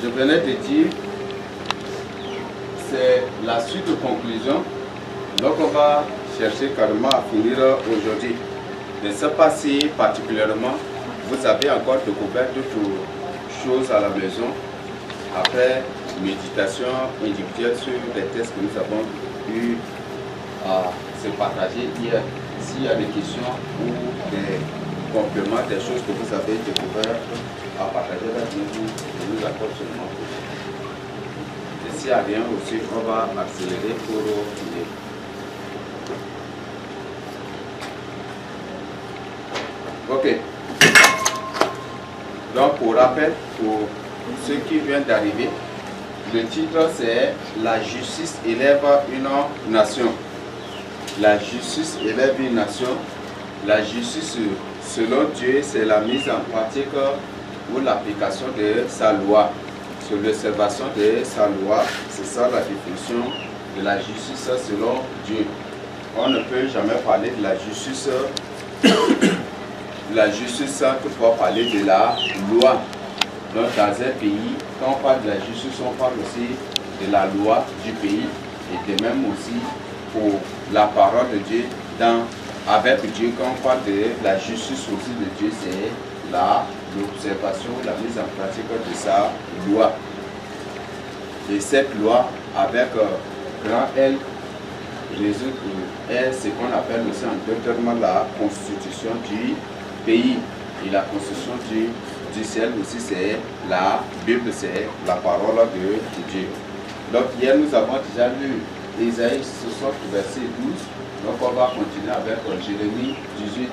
je venais de dire, c'est la suite de conclusion. Donc on va chercher carrément à finir aujourd'hui. Je ne sais pas si particulièrement vous avez encore découvert d'autres choses à la maison après méditation individuelle sur les tests que nous avons eu à se partager hier. S'il y a des questions ou des compléments, des choses que vous avez découvert à partager avec nous, je nous accorde seulement. Et s'il n'y a rien aussi, on va accélérer pour finir. Ok. Donc pour rappel, pour ceux qui viennent d'arriver, le titre c'est « La justice élève une nation ». La justice élève une nation. La justice selon Dieu, c'est la mise en pratique ou l'application de sa loi. Sur l'observation de sa loi, c'est ça la définition de la justice selon Dieu. On ne peut jamais parler de la justice sans toutefois parler de la loi. Donc dans un pays, quand on parle de la justice, on parle aussi de la loi du pays et de même aussi pour la parole de Dieu avec Dieu. Quand on parle de la justice aussi de Dieu, c'est l'observation, la mise en pratique de sa loi. Et cette loi avec grand L est ce qu'on appelle aussi en deux termes la constitution du pays. Et la constitution du ciel aussi, c'est la Bible, c'est la parole de Dieu. Donc hier nous avons déjà lu Isaïe 60 verset 12. Donc on va continuer avec Jérémie 18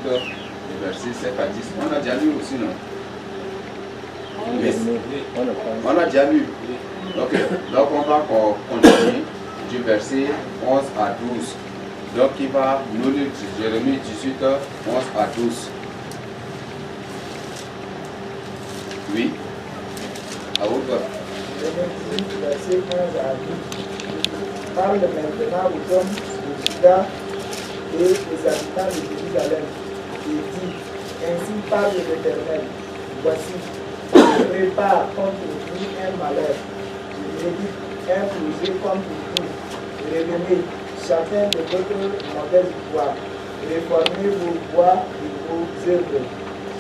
verset 7 à 10. On a déjà lu aussi, non? On a déjà lu. Okay. Donc on va continuer du verset 11 à 12. Donc il va nous lire Jérémie 18, 11 à 12. Oui. À vous. Jérémie 18, verset 11 à 12. Parle maintenant aux hommes de Juda et aux habitants de Jérusalem et dit, ainsi parle l'Éternel, voici, je prépare contre vous un malheur, je médite un projet contre vous, revenez chacun de votre mauvaise voie, réformez vos voies et vos œuvres.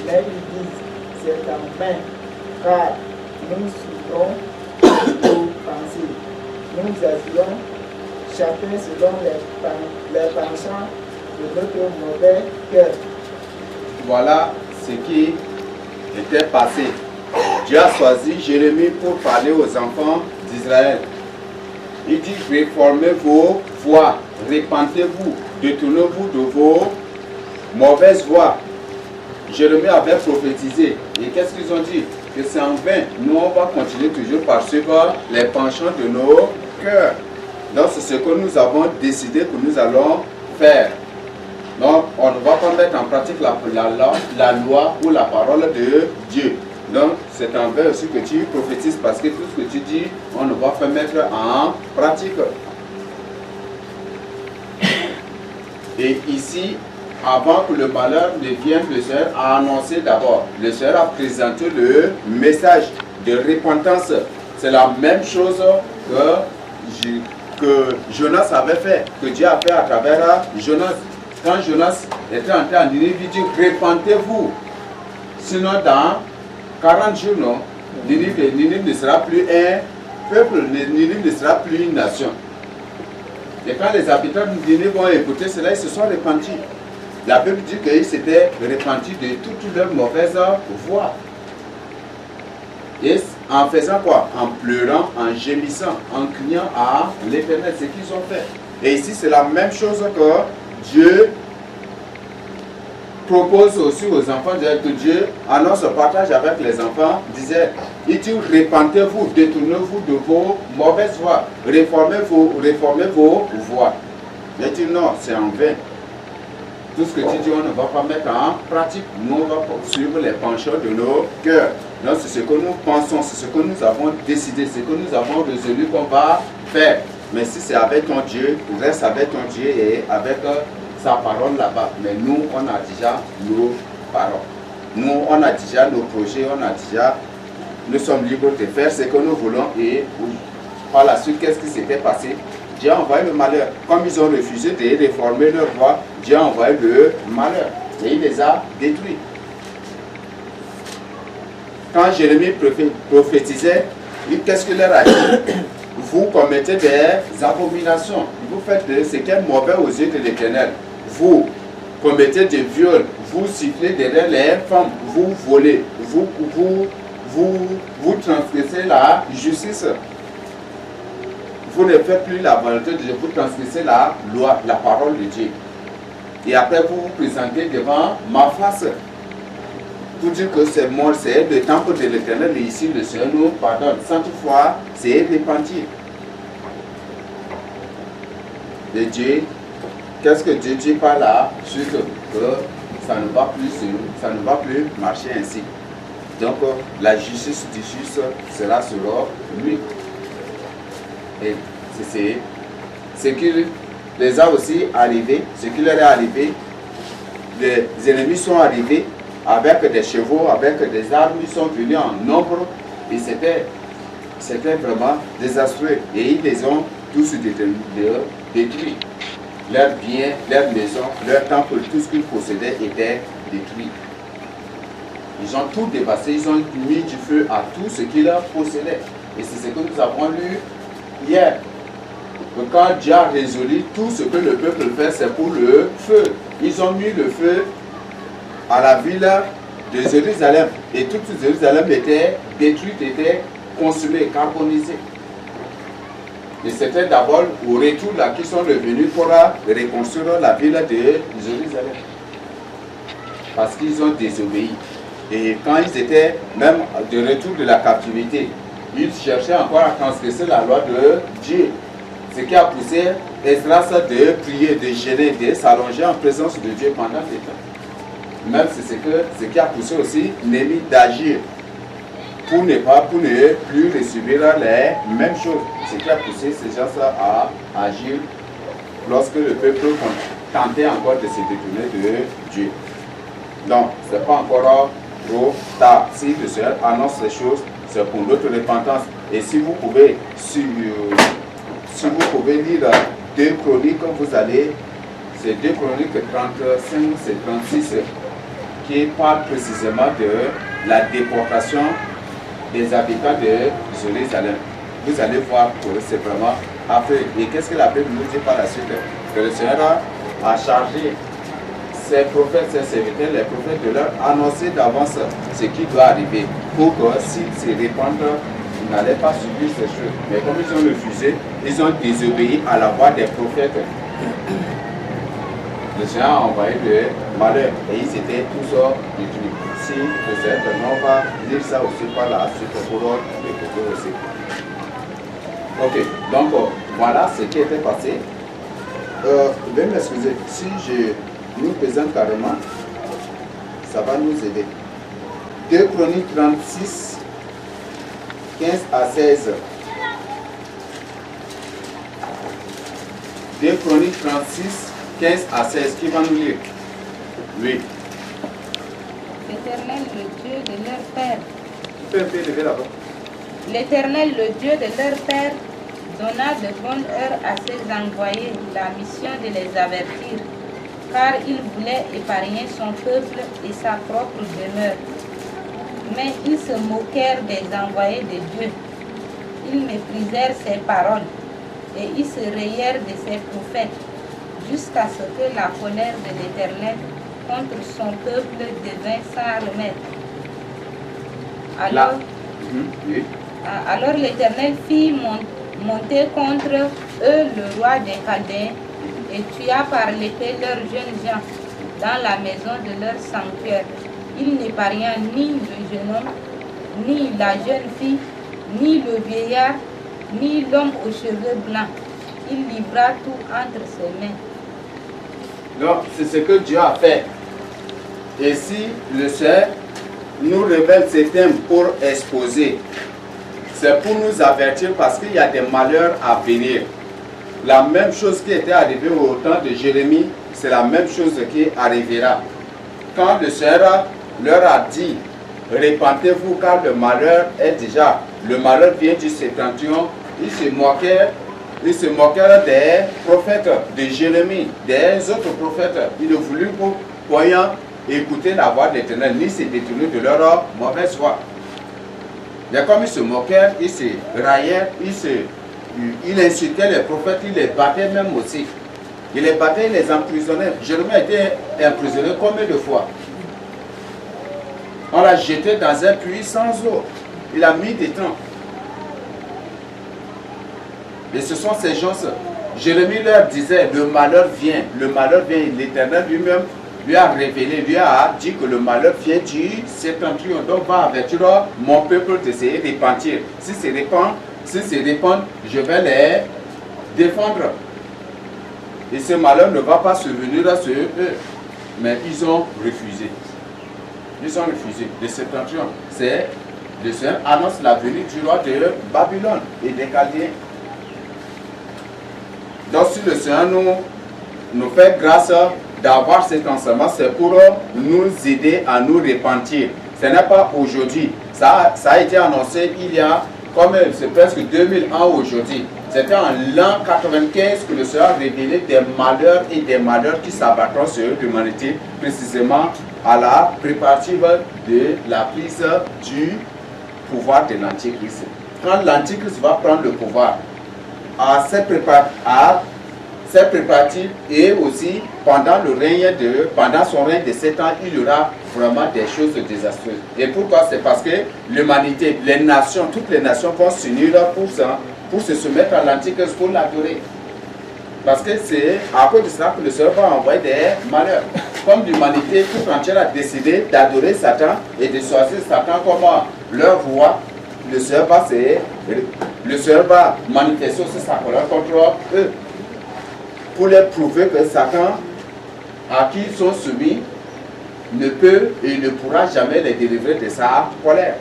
Mais ils disent, c'est en vain, car nous suivrons vos pensées, nous agirons chacun selon les penchants de notre mauvais cœur. Voilà ce qui était passé. Dieu a choisi Jérémie pour parler aux enfants d'Israël. Il dit, réformez vos voies, repentez-vous, détournez-vous de vos mauvaises voies. Jérémie avait prophétisé. Et qu'est-ce qu'ils ont dit? Que c'est en vain. Nous, on va continuer toujours par suivre les penchants de nos cœurs. Donc, c'est ce que nous avons décidé que nous allons faire. Donc, on ne va pas mettre en pratique la loi ou la parole de Dieu. Donc, c'est en vain aussi que tu prophétises parce que tout ce que tu dis, on ne va pas mettre en pratique. Et ici, avant que le malheur ne vienne, le Seigneur a annoncé d'abord. Le Seigneur a présenté le message de repentance. C'est la même chose que Jonas avait fait, que Dieu a fait à travers Jonas. Quand Jonas était entré en Ninive, il dit, repentez-vous. Sinon, dans 40 jours, non, Ninive ne sera plus un peuple, Ninive ne sera plus une nation. Et quand les habitants de Ninive ont écouté cela, ils se sont repentis. La Bible dit qu'ils s'étaient repentis de toutes leurs mauvaises voies. Et en faisant quoi? En pleurant, en gémissant, en criant à l'Éternel, c'est ce qu'ils ont fait. Et ici, c'est la même chose que Dieu propose aussi aux enfants, que Dieu annonce le partage avec les enfants, disait, il dit, repentez-vous, détournez-vous de vos mauvaises voies, réformez vos voies. Il dit, non, c'est en vain. Tout ce que tu dis, on ne va pas mettre en pratique. Nous, on va suivre les penchants de nos cœurs. Donc, c'est ce que nous pensons, c'est ce que nous avons décidé, c'est ce que nous avons résolu qu'on va faire. Mais si c'est avec ton Dieu, reste avec ton Dieu et avec sa parole là-bas. Mais nous, on a déjà nos paroles. Nous, on a déjà nos projets, on a déjà nous sommes libres de faire ce que nous voulons. Et par la suite, qu'est-ce qui s'était passé? Dieu a envoyé le malheur. Comme ils ont refusé de réformer leur voie, Dieu a envoyé le malheur. Et il les a détruits. Quand Jérémie prophétisait, qu'est-ce qu'il leur a dit? Vous commettez des abominations. Vous faites ce qui est mauvais aux yeux de l'Éternel. Vous commettez des viols. Vous sifflez derrière les femmes. Vous volez. Vous transgressez la justice. Vous ne faites plus la volonté de Dieu. Vous transgressez la loi, la parole de Dieu. Et après, vous vous présentez devant ma face. Pour dire que c'est mort, c'est le temple de l'Éternel. Et ici, le Seigneur nous pardonne. Sans toutefois, c'est repentir. De Dieu, qu'est-ce que Dieu dit par là? Suite que ça ne va plus marcher ainsi. Donc, la justice du juste sera sur lui. Et c'est ce qui les a aussi arrivé, ce qui leur est arrivé. Les ennemis sont arrivés avec des chevaux, avec des armes, ils sont venus en nombre et c'était vraiment désastreux. Et ils les ont tous détruits. Leurs biens, leurs maisons, leurs temples, tout ce qu'ils possédaient était détruit. Ils ont tout dévasté, ils ont mis du feu à tout ce qu'ils possédaient. Et c'est ce que nous avons lu hier. Que quand Dieu a résolu tout ce que le peuple fait, c'est pour le feu. Ils ont mis le feu à la ville de Jérusalem. Et toute Jérusalem était détruite, était consumée, carbonisée. Et c'était d'abord au retour là qu'ils sont revenus pour reconstruire la ville de Jérusalem. Parce qu'ils ont désobéi. Et quand ils étaient même de retour de la captivité, ils cherchaient encore à transgresser la loi de Dieu. Ce qui a poussé Esdras de prier, de gêner, de s'allonger en présence de Dieu pendant des temps. Même c'est ce qui a poussé aussi Néhémie d'agir pour ne plus subir les mêmes choses. Ce qui a poussé ces gens à agir lorsque le peuple tentait encore de se détourner de Dieu. Donc, ce n'est pas encore trop tard. Si le Seigneur annonce ces choses, c'est pour notre repentance. Et si vous pouvez lire 2 Chroniques, vous allez, c'est 2 Chroniques 35, c'est 36, qui parle précisément de la déportation des habitants de Jérusalem. Vous allez voir que c'est vraiment après. Et qu'est-ce que la Bible nous dit par la suite? Que le Seigneur a chargé ses prophètes, ses serviteurs, les prophètes de leur annoncer d'avance ce qui doit arriver pour que s'ils se répandent, ils n'allaient pas subir ces choses. Mais comme ils ont refusé, ils ont désobéi à la voix des prophètes. Le Seigneur a envoyé le malheur et ils étaient tous détruits. Si le Seigneur on va lire ça aussi par la suite pour les propos aussi. Ok, donc voilà ce qui était passé. Veuillez m'excuser, si je nous présente carrément, ça va nous aider. 2 Chroniques 36, 15 à 16. 2 Chroniques 36, 15 à 16. Qui va nous lire? Oui. L'Éternel, le Dieu de leur père. Tu peux un peu lever là-bas. L'Éternel, le Dieu de leur père, donna de bonne heure à ses envoyés la mission de les avertir, car il voulait épargner son peuple et sa propre demeure. Mais ils se moquèrent des envoyés de Dieu. Ils méprisèrent ses paroles et ils se rayèrent de ses prophètes, jusqu'à ce que la colère de l'Éternel contre son peuple devint sans remède. Alors l'Éternel fit monter contre eux le roi des Chaldéens et tua par l'épée leurs jeunes gens dans la maison de leur sanctuaire. Il n'épargna ni le jeune homme, ni la jeune fille, ni le vieillard, ni l'homme aux cheveux blancs. Il livra tout entre ses mains. Donc, c'est ce que Dieu a fait. Et si le Seigneur nous révèle ces thèmes pour exposer, c'est pour nous avertir parce qu'il y a des malheurs à venir. La même chose qui était arrivée au temps de Jérémie, c'est la même chose qui arrivera. Quand le Seigneur leur a dit répentez-vous car le malheur est déjà. Le malheur vient du septentrion. Il se moquait des prophètes, de Jérémie, des autres prophètes. Il ne voulut point écouter la voix de l'Éternel, ni se détourner de leur mauvaise voix. Mais comme ils se moquaient, ils se raillaient, il insultait les prophètes, il les battait même aussi. Il les battait, il les emprisonnait. Jérémie a été emprisonné combien de fois? On l'a jeté dans un puits sans eau. Il a mis des temps. Et ce sont ces gens, Jérémie leur disait, le malheur vient, l'Éternel lui-même lui a révélé, lui a dit que le malheur vient du septentrion. Donc va avertir mon peuple d'essayer de repentir. Si c'est répandre, je vais les défendre. Et ce malheur ne va pas survenir sur eux. Mais ils ont refusé. Ils ont refusé. Le septentrion, c'est le Seigneur annonce la venue du roi de Babylone et des Chaldéens. Donc si le Seigneur nous fait grâce d'avoir cet enseignement, c'est pour nous aider à nous repentir. Ce n'est pas aujourd'hui. Ça a été annoncé il y a c'est presque 2000 ans aujourd'hui. C'était en l'an 95 que le Seigneur a révélé des malheurs et des malheurs qui s'abattront sur l'humanité, précisément à la préparative de la prise du pouvoir de l'Antichrist. Quand l'Antichrist va prendre le pouvoir, à ses préparatifs et aussi pendant son règne de 7 ans, il y aura vraiment des choses désastreuses. Et pourquoi? C'est parce que l'humanité, les nations, toutes les nations vont s'unir pour se soumettre à l'Antichrist, pour l'adorer. Parce que c'est à cause de cela que le Seigneur va envoyer des malheurs. Comme l'humanité toute entière a décidé d'adorer Satan et de choisir Satan comme leur roi, le Seigneur va manifester aussi sa colère contre eux. Pour leur prouver que Satan, à qui ils sont soumis, ne peut et ne pourra jamais les délivrer de sa colère.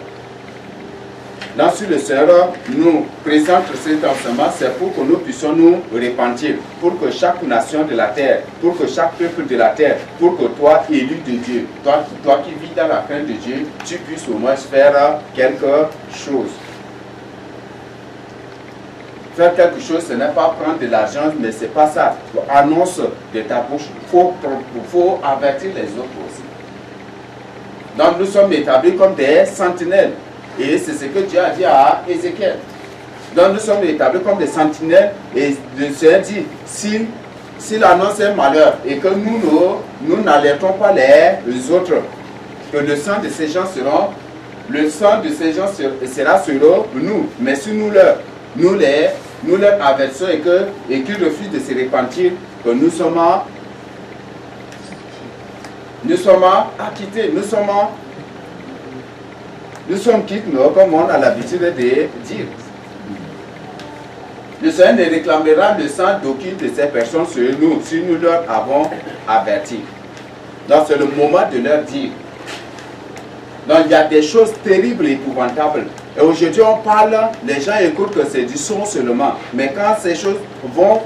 Donc, si le Seigneur nous présente cet enseignement, c'est pour que nous puissions nous repentir, pour que chaque nation de la terre, pour que chaque peuple de la terre, pour que toi, élu de Dieu, toi qui vis dans la crainte de Dieu, tu puisses au moins faire quelque chose. Faire quelque chose, ce n'est pas prendre de l'argent, mais ce n'est pas ça. Annonce de ta bouche. Il faut avertir les autres aussi. Donc nous sommes établis comme des sentinelles. Et c'est ce que Dieu a dit à Ézéchiel. Donc nous sommes établis comme des sentinelles. Et le Seigneur dit, s'il annonce un malheur et que nous n'alertons pas les autres, que le sang de ces gens sera sur nous. Mais si nous leur avertissons et qu'ils refusent de se repentir, que nous sommes acquittés, nous sommes quittes, comme on a l'habitude de dire. Le Seigneur ne réclamera le sang d'aucune de ces personnes sur nous, si nous leur avons averti. Donc c'est le moment de leur dire. Donc il y a des choses terribles et épouvantables. Et aujourd'hui on parle, les gens écoutent que c'est du son seulement. Mais quand ces choses vont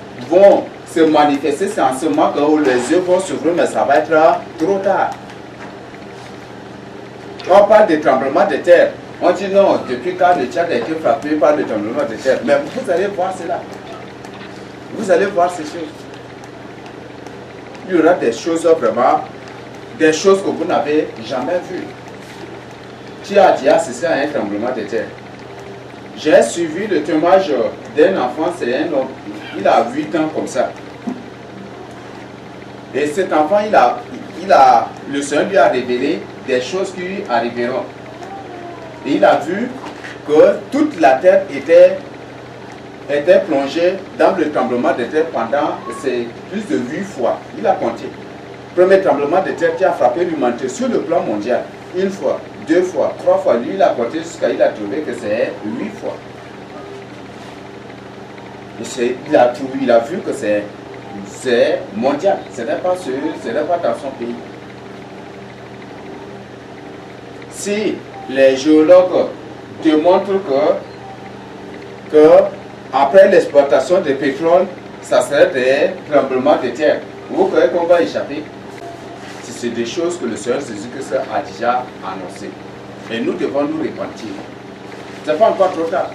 se manifester, c'est en ce moment que les yeux vont s'ouvrir, mais ça va être trop tard. On parle de tremblement de terre. On dit non, depuis quand le Tchad a été frappé par le tremblement de terre. Mais vous allez voir cela. Vous allez voir ces choses. Il y aura des choses vraiment, des choses que vous n'avez jamais vues. Qui a dit assisté à un tremblement de terre? J'ai suivi le témoignage d'un enfant, c'est un homme, il a 8 ans comme ça. Et cet enfant, le Seigneur lui a révélé des choses qui arriveront. Et il a vu que toute la terre était plongée dans le tremblement de terre pendant plus de 8 fois. Il a compté. Premier tremblement de terre qui a frappé l'humanité sur le plan mondial. 1 fois, 2 fois, 3 fois. Lui, il a compté jusqu'à il a trouvé que c'est 8 fois. Et il a vu que c'est mondial. Ce n'est pas dans son pays. Si les géologues démontrent que après l'exploitation du pétrole, ça serait des tremblements de terre, vous croyez qu'on va échapper? C'est des choses que le Seigneur Jésus-Christ a déjà annoncées. Et nous devons nous repentir. Ce n'est pas encore trop tard.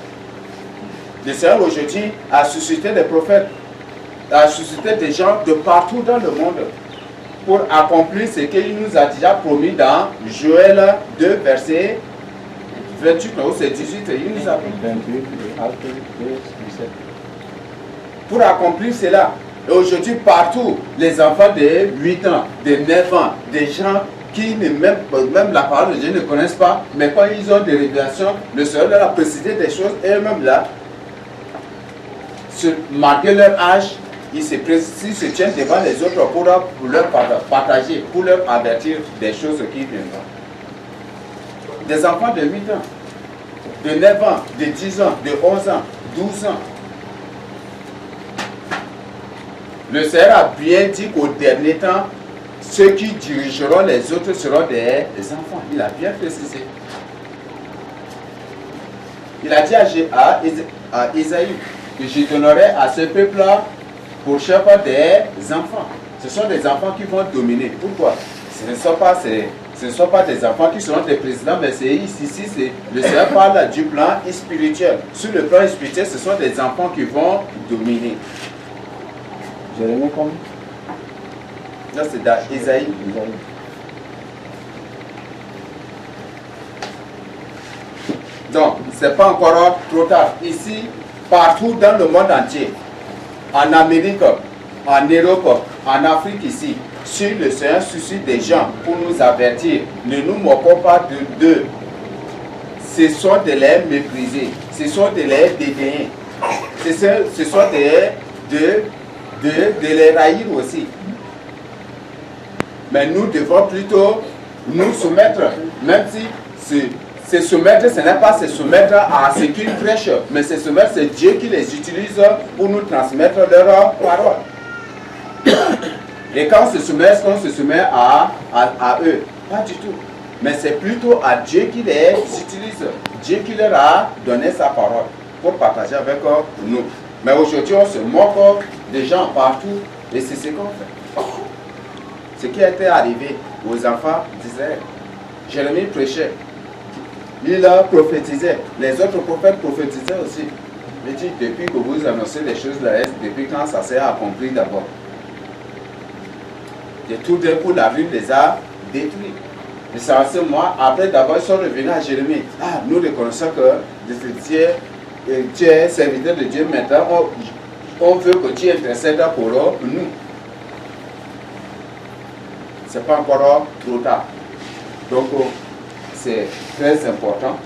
Le Seigneur aujourd'hui a suscité des prophètes, a suscité des gens de partout dans le monde pour accomplir ce qu'il nous a déjà promis dans Joël 2, verset 28, non, c'est 18, il nous a promis. 28, Actes 2, 17. Pour accomplir cela. Et aujourd'hui, partout, les enfants de 8 ans, de 9 ans, des gens qui même la parole de Dieu ne connaissent pas, mais quand ils ont des révélations, le Seigneur leur a précisé des choses, et eux-mêmes là, malgré leur âge, ils se tiennent devant les autres pour leur partager, pour leur avertir des choses qui viendront. Des enfants de 8 ans, de 9 ans, de 10 ans, de 11 ans, 12 ans. Le Seigneur a bien dit qu'au dernier temps, ceux qui dirigeront les autres seront des enfants. Il a bien précisé. Il a dit à Isaïe que je donnerai à ce peuple-là pour chef des enfants. Ce sont des enfants qui vont dominer. Pourquoi? Ce ne sont pas des enfants qui seront des présidents, mais ici, le Seigneur parle du plan spirituel. Sur le plan spirituel, ce sont des enfants qui vont dominer. Jérémie comme? Là, c'est dans Isaïe. Donc, ce n'est pas encore trop tard. Ici, partout dans le monde entier, en Amérique, en Europe, en Afrique ici, si le Seigneur suscite des gens pour nous avertir, ne nous moquons pas d'eux. Ce sont de les mépriser, ce sont de les dédaigner, ce sont de les haïr aussi. Mais nous devons plutôt nous soumettre, même si se soumettre, ce n'est pas se soumettre à ce qu'ils prêchent, mais se soumettre, c'est Dieu qui les utilise pour nous transmettre leur parole. Et quand on se soumet, est-ce qu'on se soumet à eux? Pas du tout. Mais c'est plutôt à Dieu qui les utilise. Dieu qui leur a donné sa parole pour partager avec nous. Mais aujourd'hui, on se moque des gens partout et c'est ce qu'on fait. Ce qui était arrivé aux enfants d'Israël. Jérémie prêchait. Il prophétisait. Les autres prophètes prophétisaient aussi. Il dit, depuis que vous annoncez les choses là, depuis quand ça s'est accompli d'abord? Et tout d'un coup, la ville les a détruits. Et ça, c'est moi. Après, d'abord, ils sont revenus à Jérémie. Ah, nous reconnaissons que tu es serviteur de Dieu. Maintenant, on veut que tu intercèdes pour nous. Ce n'est pas encore trop tard. Donc, c'est très important.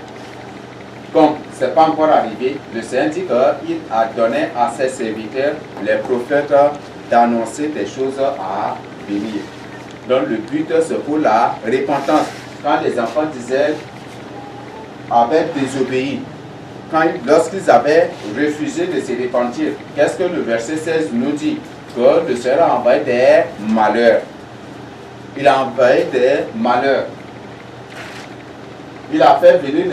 Comme ce n'est pas encore arrivé, le Seigneur dit qu'il a donné à ses serviteurs, les prophètes, d'annoncer des choses à venir. Donc le but, c'est pour la repentance. Quand les enfants d'Israël avaient désobéi, lorsqu'ils avaient refusé de se repentir, qu'est-ce que le verset 16 nous dit? Que le Seigneur a envoyé des malheurs. Il a envoyé des malheurs. Il a fait venir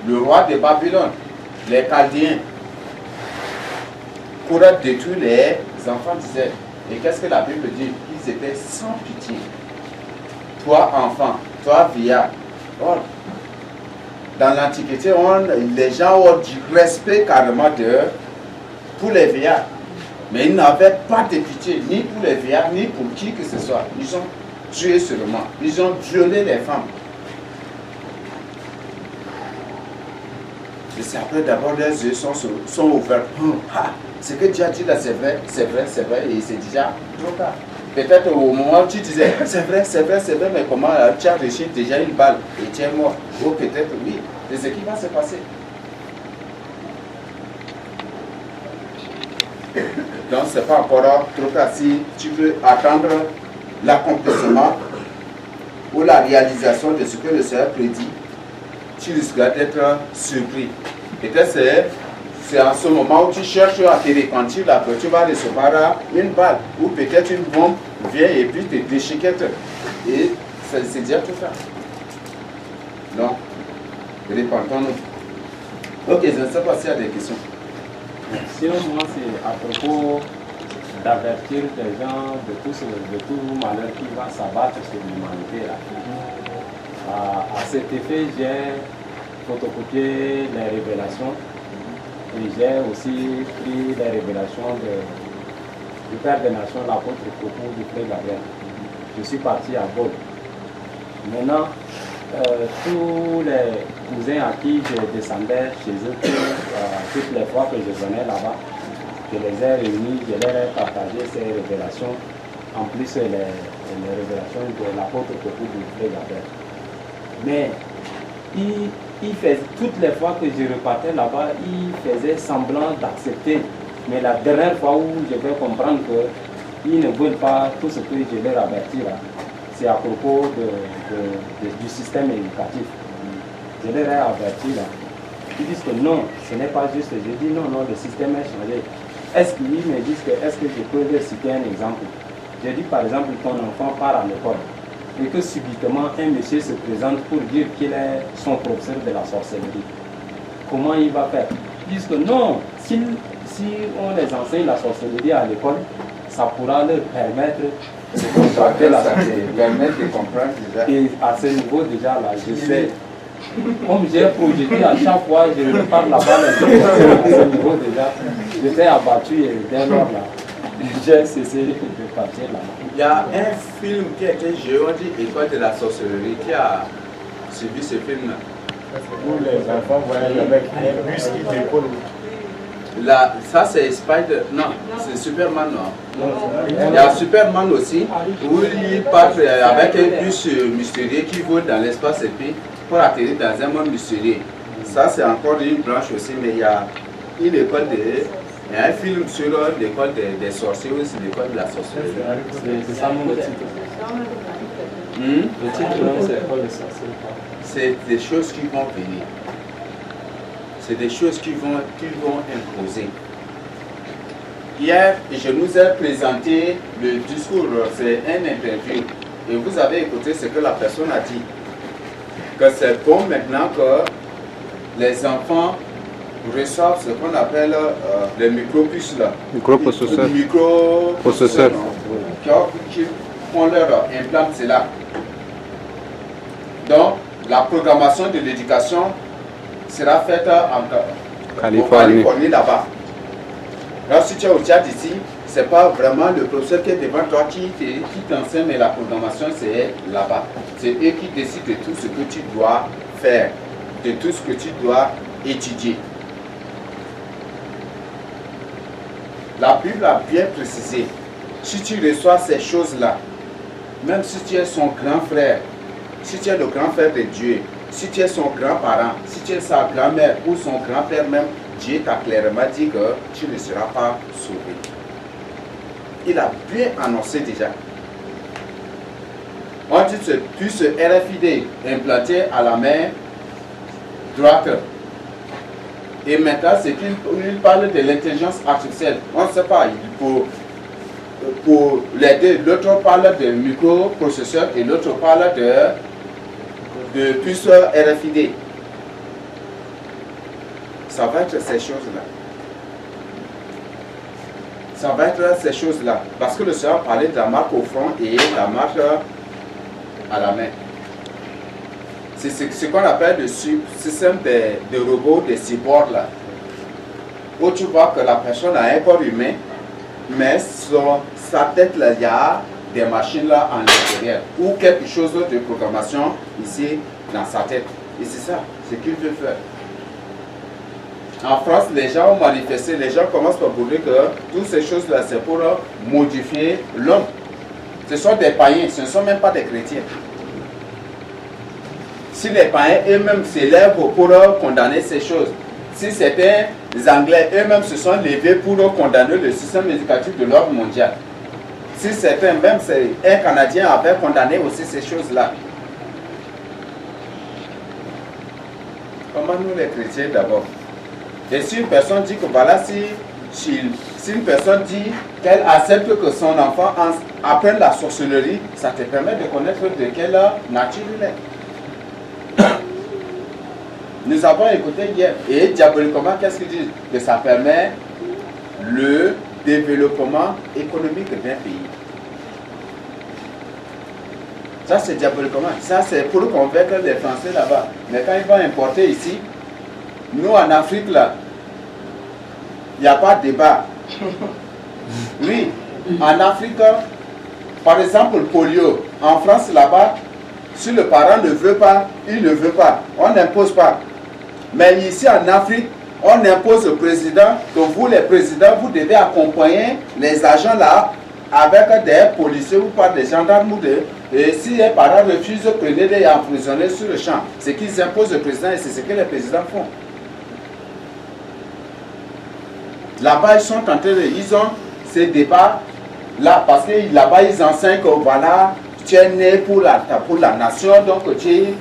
le roi de Babylone, les Chaldéens, pour détruire les enfants d'Israël. Et qu'est-ce que la Bible dit? Ils étaient sans pitié. Toi, enfant, toi, vieillard. Dans l'Antiquité, les gens ont du respect carrément pour les vieillards. Mais ils n'avaient pas de pitié, ni pour les vieillards, ni pour qui que ce soit. Ils ont tué seulement. Ils ont violé les femmes. Et c'est après d'abord leurs yeux sont ouverts. Ce que Dieu a dit là, c'est vrai, c'est vrai, c'est vrai, et c'est déjà trop tard. Peut-être au moment où tu disais, c'est vrai, c'est vrai, c'est vrai, mais comment tu as reçu déjà une balle et tu es mort. Ou peut-être oui, c'est ce qui va se passer. Donc c'est pas encore trop tard. Si tu veux attendre l'accomplissement ou la réalisation de ce que le Seigneur prédit, tu risqueras d'être surpris. Peut-être c'est en ce moment où tu cherches à te repentir là que tu vas recevoir une balle ou peut-être une bombe vient et puis te déchiquette. Et c'est déjà tout ça. Donc, repentons-nous. Ok, je ne sais pas s'il y a des questions. Sinon, moi, c'est à propos d'avertir les gens de tout malheur qui va s'abattre sur l'humanité. À cet effet, j'ai photocopié les révélations et j'ai aussi pris les révélations du Père des Nations, l'apôtre Coco du Frère Gabriel. Je suis parti à Gaulle. Maintenant, tous les cousins à qui je descendais chez eux, toutes les fois que je venais là-bas, je les ai réunis, je leur ai partagé ces révélations, en plus les révélations de l'apôtre Coco du Frère Gabriel. Mais il faisait, toutes les fois que je repartais là-bas, il faisait semblant d'accepter. Mais la dernière fois où je vais comprendre qu'ils ne veulent pas tout ce que je leur avertis là, c'est à propos du système éducatif. Je leur ai averti là. Ils disent que non, ce n'est pas juste. Je dis non, le système a changé. Est-ce qu'ils me disent que est-ce que je peux leur citer un exemple? Je dis par exemple, ton enfant part à l'école et que subitement un monsieur se présente pour dire qu'il est son professeur de la sorcellerie. Comment il va faire? Ils disent que non, si on les enseigne la sorcellerie à l'école, ça pourra leur permettre de combattre la sorcellerie. Permettre de comprendre déjà. Et à ce niveau déjà là, je sais, comme j'ai projeté à chaque fois, je repars là-bas, à ce niveau déjà, j'étais abattu et dès lors là, j'ai cessé de partir là. Il y a un film qui a été joué, on dit École de la sorcellerie, qui a suivi ce film. Où les enfants voyagent avec un bus qui décolle. Là, ça c'est Spider, non, c'est Superman, non. Il y a Superman aussi, où il part avec un bus mystérieux qui vole dans l'espace et puis pour atterrir dans un monde mystérieux. Ça c'est encore une branche aussi, mais il y a une école il y a un film sur l'école des sorciers aussi, l'école de la sorcellerie. C'est ça mon titre. Le titre c'est l'école des sorciers. C'est des choses qui vont venir. C'est des choses qui vont imposer. Hier, je nous ai présenté le discours, c'est un interview. Et vous avez écouté ce que la personne a dit. Que c'est bon maintenant que les enfants reçoivent ce qu'on appelle les micropuces là. Microprocesseurs. Microprocesseurs. Qui font leur implant, c'est là. Donc, la programmation de l'éducation sera faite en Californie là-bas. Alors, si tu es au Tchad ici, ce n'est pas vraiment le professeur qui est devant toi qui t'enseigne, mais la programmation c'est là-bas. C'est eux qui décident de tout ce que tu dois faire, de tout ce que tu dois étudier. La Bible a bien précisé, si tu reçois ces choses-là, même si tu es son grand frère, si tu es le grand frère de Dieu, si tu es son grand-parent, si tu es sa grand-mère ou son grand-père même, Dieu t'a clairement dit que tu ne seras pas sauvé. Il a bien annoncé déjà. On dit que tu ce RFID implanté à la main droite. Et maintenant, c'est qu'il parle de l'intelligence artificielle. On ne sait pas, pour les deux, l'autre parle de microprocesseur et l'autre parle de puce RFID. Ça va être ces choses-là. Ça va être ces choses-là. Parce que le Seigneur parlait de la marque au front et la marque à la main. C'est ce qu'on appelle le système de robots, de cyborgs là. Où tu vois que la personne a un corps humain, mais sa tête là, il y a des machines là en l'intérieur. Ou quelque chose de programmation ici dans sa tête. Et c'est ça, ce qu'il veut faire. En France, les gens ont manifesté, les gens commencent par dire que toutes ces choses-là, c'est pour modifier l'homme. Ce sont des païens, ce ne sont même pas des chrétiens. Si les païens eux-mêmes s'élèvent pour condamner ces choses, si certains Anglais eux-mêmes se sont levés pour condamner le système éducatif de l'ordre mondial, si certains, même un Canadien avait condamné aussi ces choses-là, comment nous les chrétiens d'abord? Et si une personne dit que voilà, si une personne dit qu'elle accepte que son enfant apprenne la sorcellerie, ça te permet de connaître de quelle nature il est. Nous avons écouté hier, et diaboliquement, qu'est-ce qu'il dit? Que ça permet le développement économique d'un pays. Ça, c'est diaboliquement. Ça, c'est pour convaincre les Français là-bas. Mais quand ils vont importer ici, nous, en Afrique, là, il n'y a pas de débat. Oui, en Afrique, par exemple, le polio, en France, là-bas, si le parent ne veut pas, il ne veut pas. On n'impose pas. Mais ici, en Afrique, on impose au président que vous, les présidents, vous devez accompagner les agents là avec des policiers ou pas des gendarmes. Et si les parents refusent, prenez-les et emprisonnez sur le champ. C'est ce qu'ils imposent au président et c'est ce que les présidents font. Là-bas, ils sont en train de... Ils ont ces débats là parce que là-bas, ils enseignent que voilà, tu es né pour la nation, donc si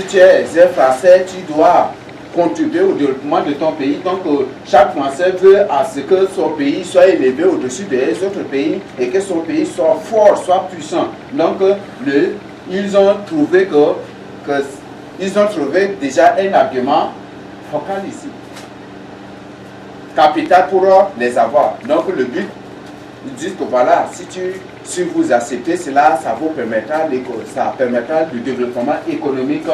tu es français, tu dois contribuer au développement de ton pays. Donc, chaque Français veut à ce que son pays soit élevé au-dessus des autres pays et que son pays soit fort, soit puissant. Donc, ils ont trouvé ils ont trouvé déjà un argument focal ici. Capital pour les avoir. Donc, le but, ils disent que voilà, si vous acceptez cela, ça vous permettra, du développement économique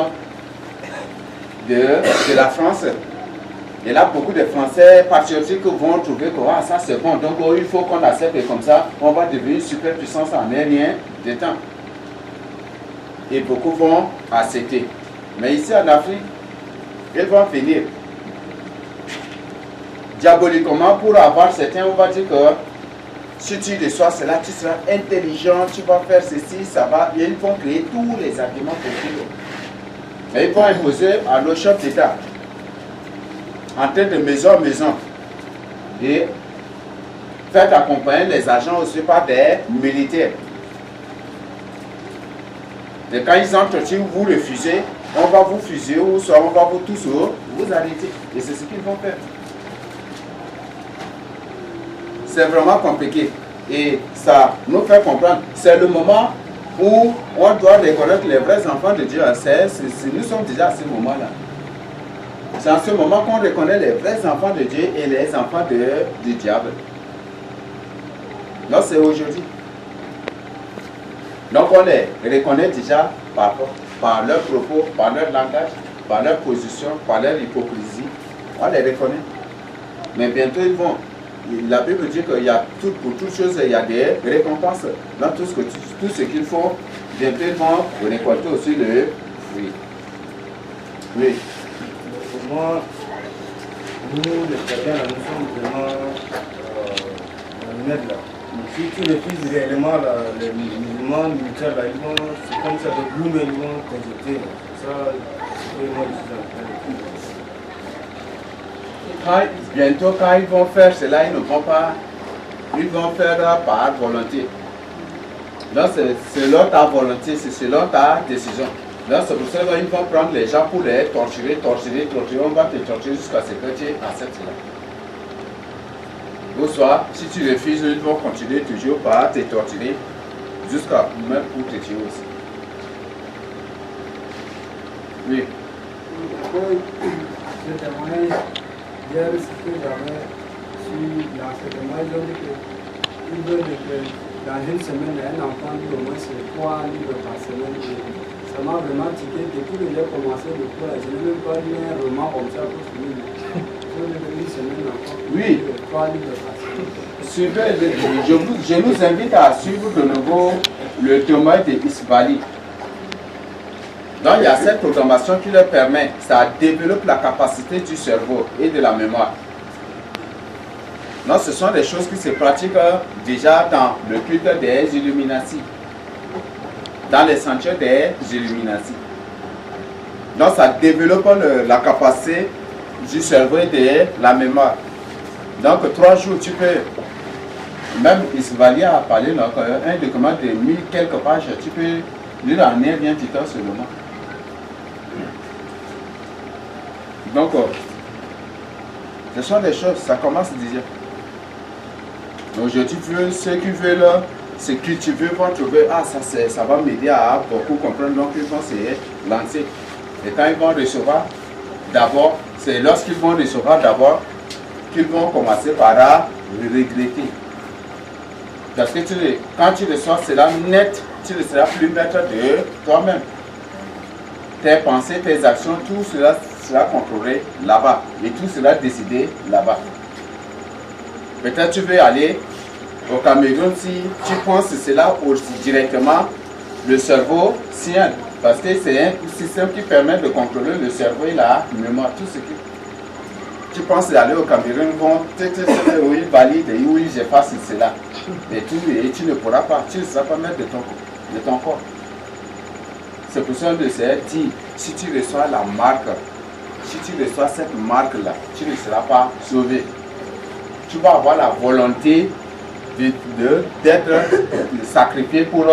de la France. Et là, beaucoup de Français patriotiques vont trouver que ah, ça c'est bon, donc il faut qu'on accepte et comme ça, on va devenir une super puissance en un rien de temps. Et beaucoup vont accepter. Mais ici en Afrique, ils vont venir diaboliquement pour avoir certains, on va dire que si tu reçois cela, tu seras intelligent, tu vas faire ceci, ça va. Et ils vont créer tous les arguments possibles. Et ils vont imposer à nos chefs d'État, en tête de maison en maison, et faire accompagner les agents aussi par des militaires. Et quand ils entrent, si vous refusez, on va vous fusiller ou soit on va vous tous vous arrêter. Et c'est ce qu'ils vont faire. C'est vraiment compliqué. Et ça nous fait comprendre. C'est le moment où on doit reconnaître les vrais enfants de Dieu. Nous sommes déjà à ce moment-là. C'est en ce moment qu'on reconnaît les vrais enfants de Dieu et les enfants du diable. Donc c'est aujourd'hui. Donc on les reconnaît déjà par leurs propos, par leur langage, par leur position, par leur hypocrisie. On les reconnaît. Mais bientôt ils vont. La Bible dit qu'il y a pour toutes choses, il y a des récompenses. Dans tout ce qu'ils font, bientôt ils vont récolter aussi le fruit. Oui. Pour moi, nous, les chrétiens, nous sommes vraiment en aide là. Si tu refuses réellement les musulmans, les militaires, là, c'est comme ça de bloom et ils vont t'injecter. Ça, c'est vraiment difficile. Bientôt, quand ils vont faire cela, ils ne vont pas, ils vont faire par volonté. Donc, c'est selon ta volonté, c'est selon ta décision. Donc, c'est pour ça qu'ils vont prendre les gens pour les torturer. On va te torturer jusqu'à ce que tu acceptes cela. Ou soit, si tu refuses, ils vont continuer toujours par te torturer jusqu'à même pour te tuer aussi. Oui. Je témoigne. Hier, ce que j'avais su l'enseignement, ils ont dit qu'ils veulent que dans une semaine, un enfant lit au moins 3 livres par semaine. Ça m'a vraiment tiqué. Depuis que j'ai commencé le cours, je n'ai même pas lu un roman comme ça pour finir. Une semaine encore. Oui. 3 livres par semaine. Je vous invite à suivre de nouveau le témoin de Isbali. Donc il y a cette programmation qui leur permet, ça développe la capacité du cerveau et de la mémoire. Donc ce sont des choses qui se pratiquent déjà dans le culte des Illuminati, dans les sentiers des Illuminati. Donc ça développe la capacité du cerveau et de la mémoire. Donc 3 jours, tu peux, même Isvali a parlé, donc, un document de 1000 quelques pages, tu peux lire en un bien petit temps seulement. Donc, ce sont des choses, ça commence déjà. Aujourd'hui, ceux qui veulent se cultiver vont trouver, ah, ça va m'aider à beaucoup comprendre, donc ils vont se lancer. Et quand ils vont recevoir, d'abord, c'est lorsqu'ils vont recevoir d'abord qu'ils vont commencer par regretter. Parce que quand tu reçois cela net, tu ne seras plus maître de toi-même. Tes pensées, tes actions, tout cela sera contrôlé là-bas. Et tout sera décidé là-bas. Peut-être tu veux aller au Cameroun, si tu penses cela aussi directement, le cerveau sien. Parce que c'est un système qui permet de contrôler le cerveau et la mémoire. Tout ce que tu penses d'aller au Cameroun, vont où ils valident et où ils effacent cela. Et tu ne pourras pas, tu ne seras pas maître de ton corps. C'est pour ça que c'est dit, si tu reçois la marque, si tu reçois cette marque-là, tu ne seras pas sauvé. Tu vas avoir la volonté d'être sacrifié pour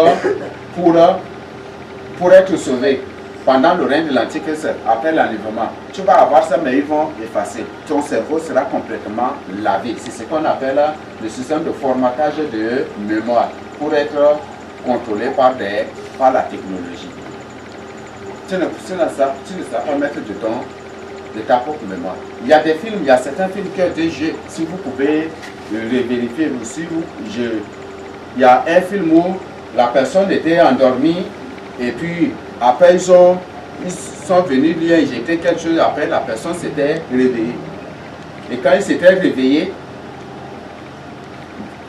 être sauvé. Pendant le règne de l'Antichrist, après l'enlèvement, tu vas avoir ça, mais ils vont effacer. Ton cerveau sera complètement lavé. C'est ce qu'on appelle le système de formatage de mémoire pour être contrôlé par la technologie. Tu ne seras pas maître de ta propre mémoire. Il y a des films, il y a certains films qui ont été joués. Si vous pouvez le vérifier aussi, il y a un film où la personne était endormie et puis après ils sont venus lui injecter quelque chose, après la personne s'était réveillée. Et quand il s'était réveillé,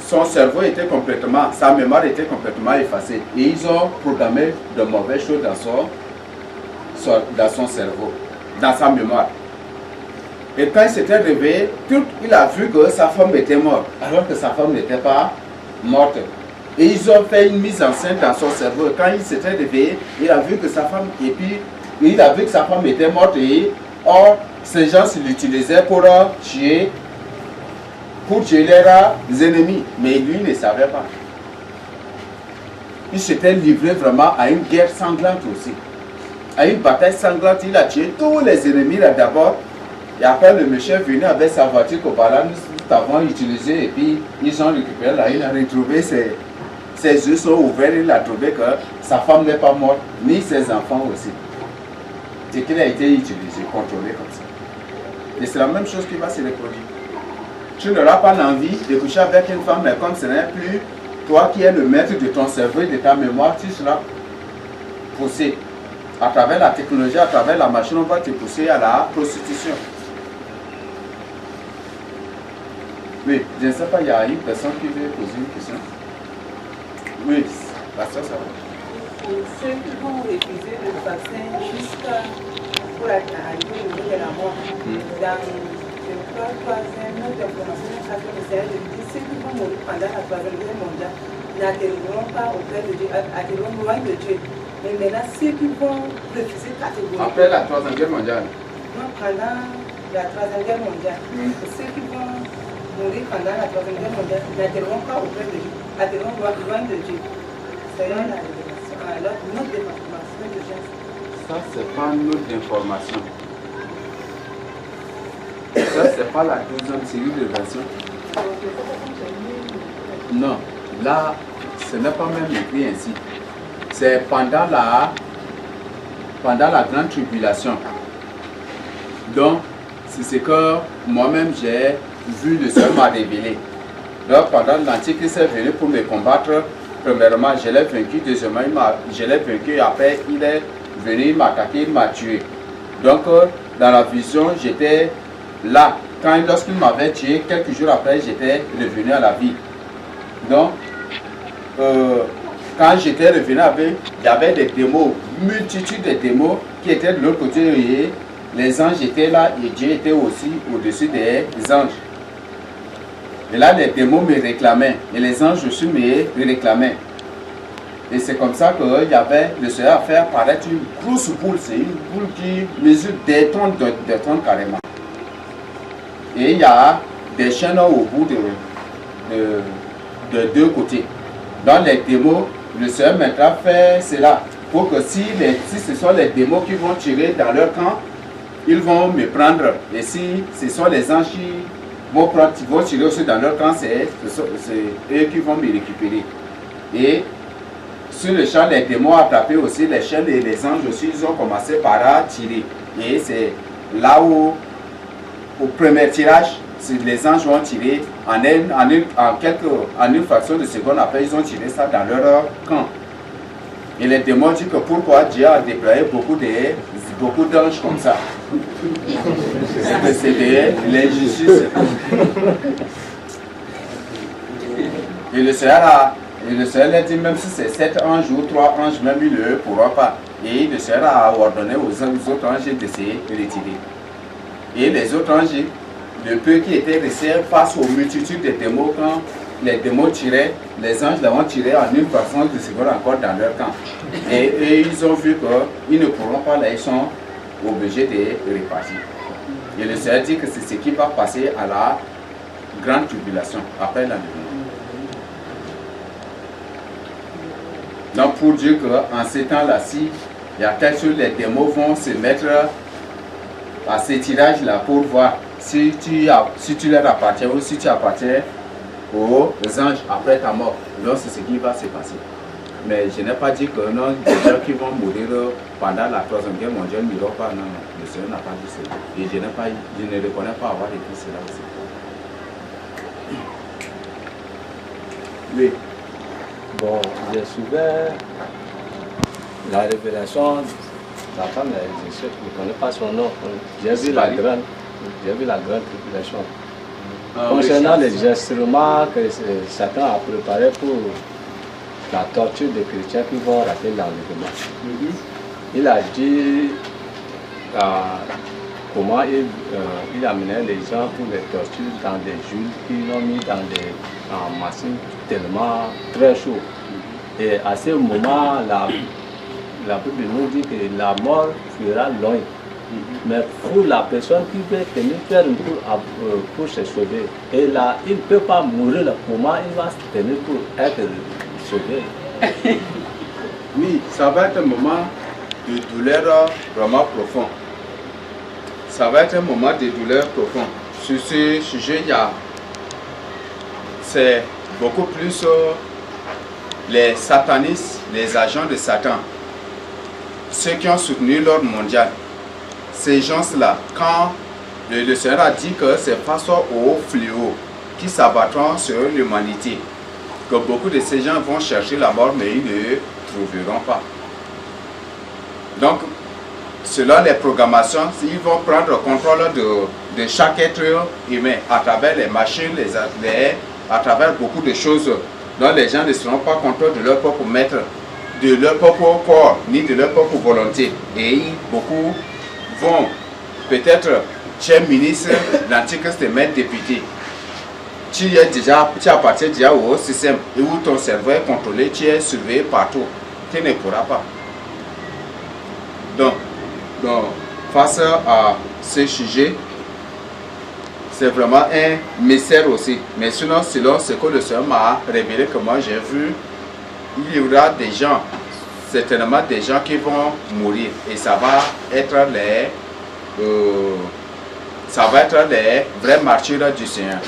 son cerveau était complètement, sa mémoire était complètement effacée. Et ils ont programmé de mauvaises choses dans son cerveau, dans sa mémoire. Et quand il s'était réveillé, il a vu que sa femme était morte, alors que sa femme n'était pas morte. Et ils ont fait une mise en scène dans son cerveau. Quand il s'était réveillé, il a vu que sa femme, et puis il a vu que sa femme était morte. Et or, ces gens l'utilisaient pour tuer leurs ennemis. Mais lui ne savait pas. Il s'était livré vraiment à une guerre sanglante aussi. À une bataille sanglante, il a tué tous les ennemis là d'abord. Et après, le monsieur est venu avec sa voiture que voilà, nous avons utilisé. Et puis, ils ont récupéré là, il a retrouvé ses yeux sont ouverts, il a trouvé que sa femme n'est pas morte, ni ses enfants aussi. C'est qu'il a été utilisé, contrôlé comme ça. Et c'est la même chose qui va se reproduire. Tu n'auras pas l'envie de coucher avec une femme, mais comme ce n'est plus toi qui es le maître de ton cerveau et de ta mémoire, tu seras poussé. À travers la technologie, à travers la machine, on va te pousser à la prostitution. Oui, je ne sais pas, il y a une personne qui veut poser une question. Oui, la soeur, ça va. Ceux qui vont refuser le vaccin jusqu'à pour arriver au niveau de la mort, dans le troisième note d'information, ceux qui vont mourir pendant la troisième guerre mondiale n'atterriront pas auprès de Dieu, atterriront loin de Dieu. Mais maintenant, ceux qui vont refuser catégoriquement. Après la troisième guerre mondiale? Non, pendant la troisième guerre mondiale. Ceux qui vont mourir pendant la troisième guerre mondiale n'atterriront pas auprès de Dieu, atterriront loin de Dieu. C'est la révélation. Alors, notre information de Jean. Ça, c'est pas notre information. Ça, c'est pas la deuxième série de version. Non, là, ce n'est pas même écrit ainsi. C'est pendant la grande tribulation. Donc, c'est ce que moi-même j'ai vu, le Seigneur m'a révélé. Donc, pendant l'Antichrist est venu pour me combattre, premièrement, je l'ai vaincu, deuxièmement, je l'ai vaincu, après, il est venu, il m'a attaqué, il m'a tué. Donc, dans la vision, j'étais là. Lorsqu'il m'avait tué, quelques jours après, j'étais revenu à la vie. Donc, quand j'étais revenu il y avait des démos, multitude de démos qui étaient de l'autre côté. Et les anges étaient là et Dieu était aussi au-dessus des anges. Et là, les démons me réclamaient et les anges aussi me réclamaient. Et c'est comme ça que le Seigneur a fait apparaître une grosse boule. C'est une boule qui mesure des tonnes carrément. Et il y a des chaînes au bout de deux côtés. Dans les démos, le Seigneur maintenant fait cela pour que si ce sont les démons qui vont tirer dans leur camp, ils vont me prendre. Et si ce sont les anges qui vont tirer aussi dans leur camp, c'est eux qui vont me récupérer. Et sur le champ, les démons ont attrapé aussi les chaînes et les anges aussi, ils ont commencé par tirer. Et c'est là où, au premier tirage, les anges ont tiré en une fraction de seconde, après ils ont tiré ça dans leur camp. Et les démons disent que pourquoi Dieu a déployé beaucoup d'anges comme ça. C'est de l'injustice. Et le Seigneur a dit, même si c'est 7 anges ou 3 anges, même ils ne pourront pas. Et le Seigneur a ordonné aux autres anges de se retirer. Et les autres anges, le peu qui était resté face aux multitudes de démons, quand les démons tiraient, les anges l'ont tiré en une fraction de seconde encore dans leur camp. Et ils ont vu qu'ils ne pourront pas, là, ils sont obligés de repartir. Et le Seigneur dit que c'est ce qui va passer à la grande tribulation, après l'enlèvement. Donc pour dire qu'en ces temps-là, si il y a quelque chose, les démons vont se mettre à ces tirages-là pour voir si tu leur appartiens ou si tu appartiens aux anges après ta mort. Donc c'est ce qui va se passer. Mais je n'ai pas dit que non, les gens qui vont mourir pendant la Troisième Guerre mondiale n'iront pas. Non, le Seigneur n'a pas dit cela. Et je ne reconnais pas avoir écrit cela aussi. Oui. Bon, je suivais la révélation d'Abraham, je ne connais pas son nom. J'ai vu la grande tribulation. Concernant les instruments que Satan a préparés pour la torture des chrétiens qui vont rater l'enlèvement. Il a dit comment il amenait les gens pour les torturer dans des jules qu'ils ont mis dans des machines tellement très chaudes. Et à ce moment, la Bible nous dit que la mort fuira loin. Mais pour la personne qui veut tenir ferme pour se sauver, et là, il ne peut pas mourir, comment il va se tenir pour être sauvé? Oui, ça va être un moment de douleur vraiment profond. Ça va être un moment de douleur profond. Sur ce sujet, c'est beaucoup plus les satanistes, les agents de Satan, ceux qui ont soutenu l'ordre mondial. Ces gens-là, quand le Seigneur a dit que c'est face au fléau qui s'abattront sur l'humanité, que beaucoup de ces gens vont chercher la mort, mais ils ne trouveront pas. Donc, selon les programmations, ils vont prendre le contrôle de chaque être humain à travers les machines, à travers beaucoup de choses dont les gens ne seront pas contents de leur propre maître, de leur propre corps, ni de leur propre volonté. Et beaucoup vont, peut-être, cher ministre, l'antique maître député, tu appartiens déjà au système et où ton cerveau est contrôlé, tu es surveillé partout, tu ne pourras pas. Donc, face à ce sujet, c'est vraiment un mystère aussi. Mais sinon, selon ce que le Seigneur m'a révélé, que moi j'ai vu, il y aura des gens, certainement des gens qui vont mourir. Et ça va être les vrais martyrs du Seigneur.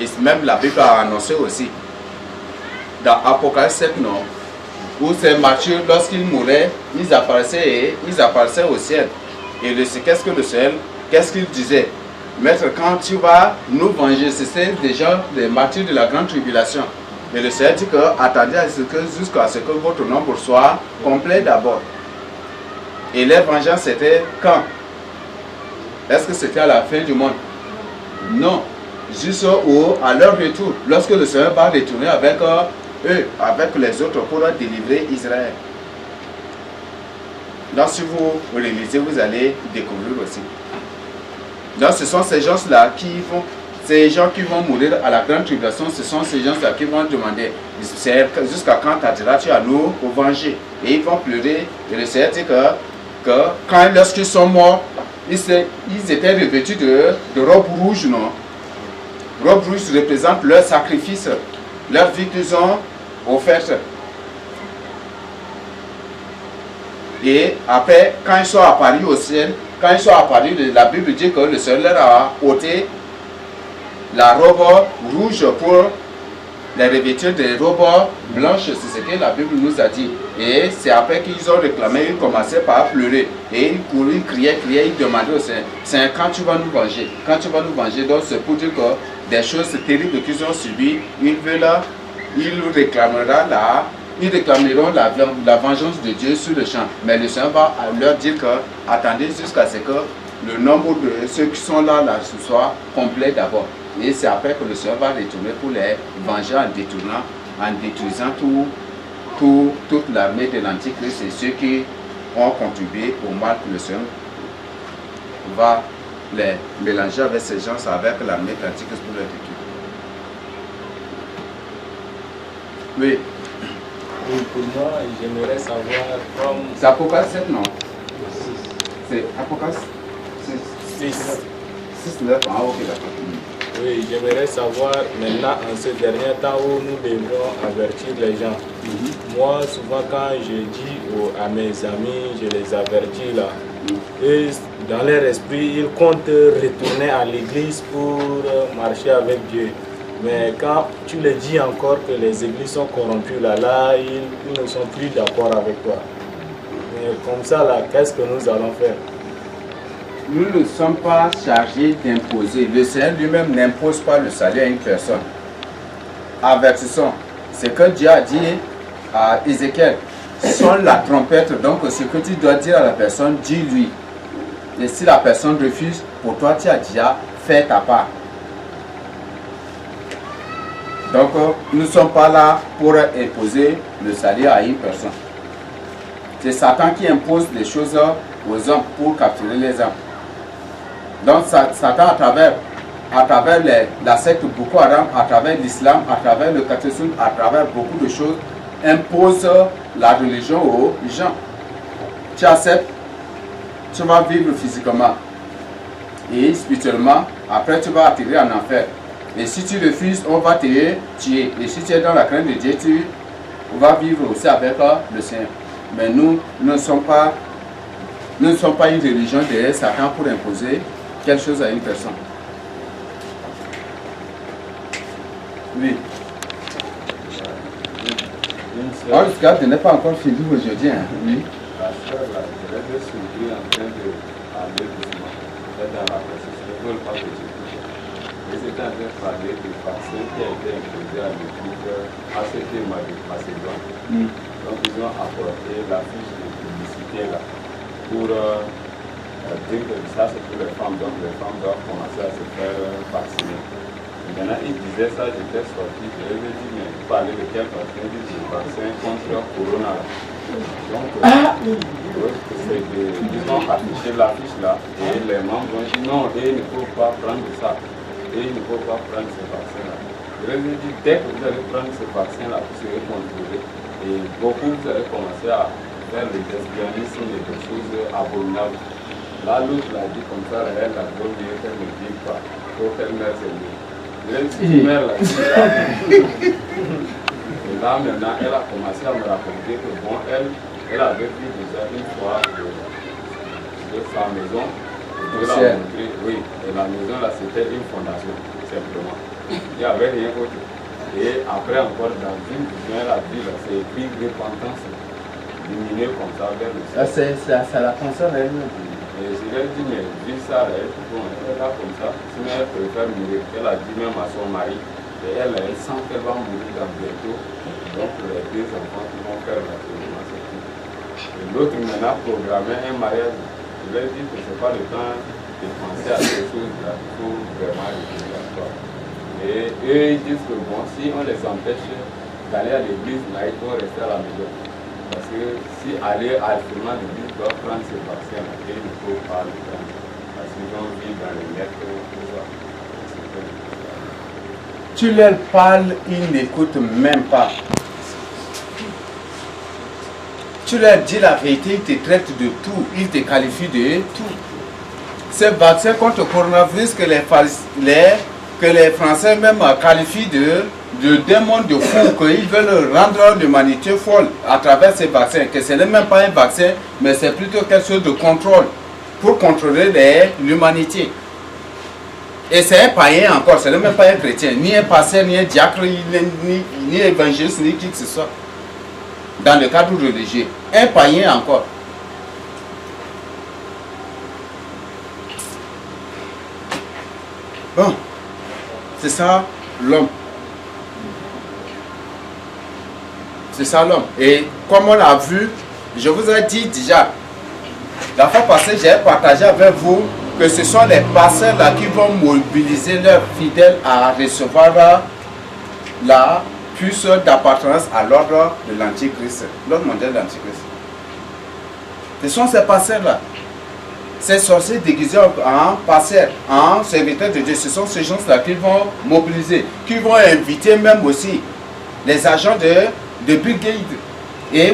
Et même la Bible a annoncé aussi, dans Apocalypse 7, non, où ces martyrs, lorsqu'ils mouraient, ils apparaissaient au ciel. Et qu'est-ce que le ciel, qu'est-ce qu'il disait? Maître, quand tu vas nous venger, c'est des gens, des martyrs de la grande tribulation. Mais le Seigneur dit que attendez jusqu'à ce que votre nombre soit complet d'abord. Et leur vengeance, c'était quand? Est-ce que c'était à la fin du monde? Non. Juste à leur retour, lorsque le Seigneur va retourner avec eux, avec les autres, pour délivrer Israël. Donc si vous relisez, vous allez découvrir aussi. Donc ce sont ces gens-là qui vont, ces gens qui vont mourir à la grande tribulation, ce sont ces gens-là qui vont demander jusqu'à quand t'arriveras-tu à nous venger? Et ils vont pleurer. Et le Seigneur dit que lorsqu'ils sont morts, ils étaient revêtus de robes rouges, non? Robes rouges représentent leur sacrifice, leur vie qu'ils ont offerte. Et après, quand ils sont apparus au ciel, quand ils sont apparus, la Bible dit que le Seigneur leur a ôté la robe rouge pour les revêtir des robes blanches. C'est ce que la Bible nous a dit. Et c'est après qu'ils ont réclamé, ils commençaient par pleurer. Et ils couraient, ils criaient, ils demandaient au Seigneur, Seigneur, quand tu vas nous venger? Quand tu vas nous venger? Donc c'est pour dire que des choses terribles qu'ils ont subies, il réclamera ils réclameront la vengeance de Dieu sur le champ. Mais le Seigneur va leur dire que attendez jusqu'à ce que le nombre de ceux qui sont là ce soit complet d'abord. Et c'est après que le Seigneur va retourner pour les venger en détruisant toute l'armée de l'Antichrist et ceux qui ont contribué au mal que le Seigneur va les mélanger avec ces gens, avec l'armée de l'Antichrist pour les détruire. Oui. Oui, pour moi, j'aimerais savoir comme... C'est Apocalypse 7, non? C'est Apocalypse 6. 9. Ah, ok, d'accord. Oui, j'aimerais savoir maintenant, en ce dernier temps où nous devons avertir les gens. Moi, souvent, quand je dis à mes amis, je les avertis là, et dans leur esprit, ils comptent retourner à l'église pour marcher avec Dieu. Mais quand tu les dis encore que les églises sont corrompues, là, ils ne sont plus d'accord avec toi. Mais comme ça, là, qu'est-ce que nous allons faire? Nous ne sommes pas chargés d'imposer. Le Seigneur lui-même n'impose pas le salut à une personne. Avertissons. C'est que Dieu a dit à Ézéchiel, sonne la trompette, donc ce que tu dois dire à la personne, dis-lui. Et si la personne refuse, pour toi tu as déjà fait ta part. Donc nous ne sommes pas là pour imposer le salut à une personne. C'est Satan qui impose les choses aux hommes pour capturer les hommes. Donc Satan à travers la secte Boko Haram, à travers l'islam, à travers le catéchisme, à travers beaucoup de choses, impose la religion aux gens. Tu acceptes, tu vas vivre physiquement et spirituellement, après tu vas atterrir en enfer. Et si tu refuses, on va te tuer. Et si tu es dans la crainte de Dieu, tu vas vivre aussi avec le Seigneur. Mais nous ne sommes pas une religion derrière Satan pour imposer quelque chose à une personne. Oui. En tout cas, tu n'es pas encore fini aujourd'hui. Hein? Oui. La soeur, là, je l'ai surpris en train de parler doucement. Dans la procession, je ne veux pas que tu touches. Et c'était en train de parler du vaccin qui a été imposé à l'équipe à ce thème de Macédoine. Donc, ils ont apporté la fiche de publicité là pour dire que ça c'est pour les femmes. Donc, les femmes doivent commencer à se faire vacciner. Et maintenant, ils disaient ça, j'étais sorti, je leur ai dit, mais vous parlez de quel vaccin? Ils disent le vaccin contre le corona. Donc, ils ont affiché l'affiche là et les membres ont dit non, et ils ne peuvent pas prendre ça. Et ils ne peuvent pas prendre ce vaccin-là. Je leur ai dit, dès que vous allez prendre ce vaccin-là, vous serez contrôlé. Et beaucoup, vous allez commencer à faire le lesbianisme et des choses abominables. Là, l'autre l'a dit comme ça, elle a dit mieux qu'elle ne dit pas. Il faut qu'elle mette ses mots. Je lui ai dit, mère l'a dit ça. Et là, maintenant, elle a commencé à me raconter que bon, elle avait vu déjà une fois de sa maison. Je l'ai montré, oui. Et la maison là, c'était une fondation, simplement. Il n'y avait rien d'autre. Et après, encore dans une vision, elle a dit, c'est écrit repentance, lumineux comme ça vers le ciel. Ça la concerne elle-même. Et je lui ai dit, mais vu ça, elle est là comme ça. Sinon, elle préfère mourir. Elle a dit même à son mari. Et elle sent qu'elle va mourir dans bientôt. Donc, les deux enfants qui vont faire l'enseignement, c'est tout. Et l'autre maintenant programmé un mariage. Je lui ai dit que ce n'est pas le temps de penser à ces choses-là. Il faut vraiment réfléchir à toi. Et eux, ils disent que bon, si on les empêche d'aller à l'église, là, ils vont rester à la maison. Parce que si aller à l'église, ils doivent prendre ce vaccin, et il ne faut pas le prendre. Parce qu'ils ont vu dans les lettres, tout ça. Tu leur parles, ils n'écoutent même pas. Tu leur dis la vérité, ils te traitent de tout, ils te qualifient de tout. Ce vaccin contre le coronavirus que les Français même qualifient de démons de fous, qu'ils veulent rendre l'humanité folle à travers ces vaccins, que ce n'est même pas un vaccin, mais c'est plutôt quelque chose de contrôle, pour contrôler l'humanité. Et c'est un païen encore, ce n'est même pas un chrétien, ni un pasteur, ni un diacre, ni évangéliste, ni qui que ce soit, dans le cadre religieux. Un païen encore. Bon, c'est ça l'homme. C'est ça l'homme. Et comme on a vu, je vous ai dit déjà, la fois passée, j'ai partagé avec vous que ce sont les pasteurs là qui vont mobiliser leurs fidèles à recevoir la puce d'appartenance à l'ordre de l'Antichrist, l'ordre mondial de l'Antichrist. Ce sont ces pasteurs là. Ces sorciers déguisés en pasteurs, en serviteurs de Dieu, ce sont ces gens-là qui vont mobiliser, qui vont inviter même aussi les agents de brigade et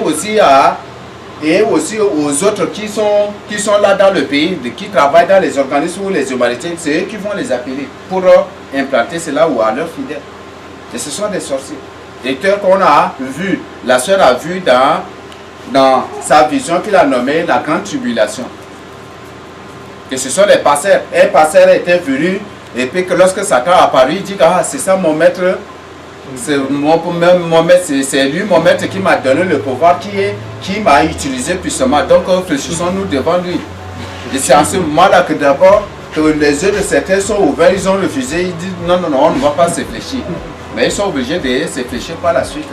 aussi aux autres qui sont là dans le pays, qui travaillent dans les organismes ou les humanités, c'est eux qui vont les appeler pour implanter cela ou à leurs fidèles. Et ce sont des sorciers. Des teurs qu'on a vu, la sœur a vu dans sa vision qu'il a nommée la grande tribulation. Que ce sont les pasteurs. Un pasteur était venu et puis que lorsque Satan a apparu, il dit ah c'est ça mon maître, c'est mon maître, c'est lui mon maître qui m'a donné le pouvoir, qui m'a utilisé puissamment. Donc réfléchissons-nous devant lui. Et c'est à ce moment-là que d'abord que les yeux de certains sont ouverts, ils ont refusé, ils disent non, on ne va pas se fléchir. Mais ils sont obligés de se fléchir par la suite.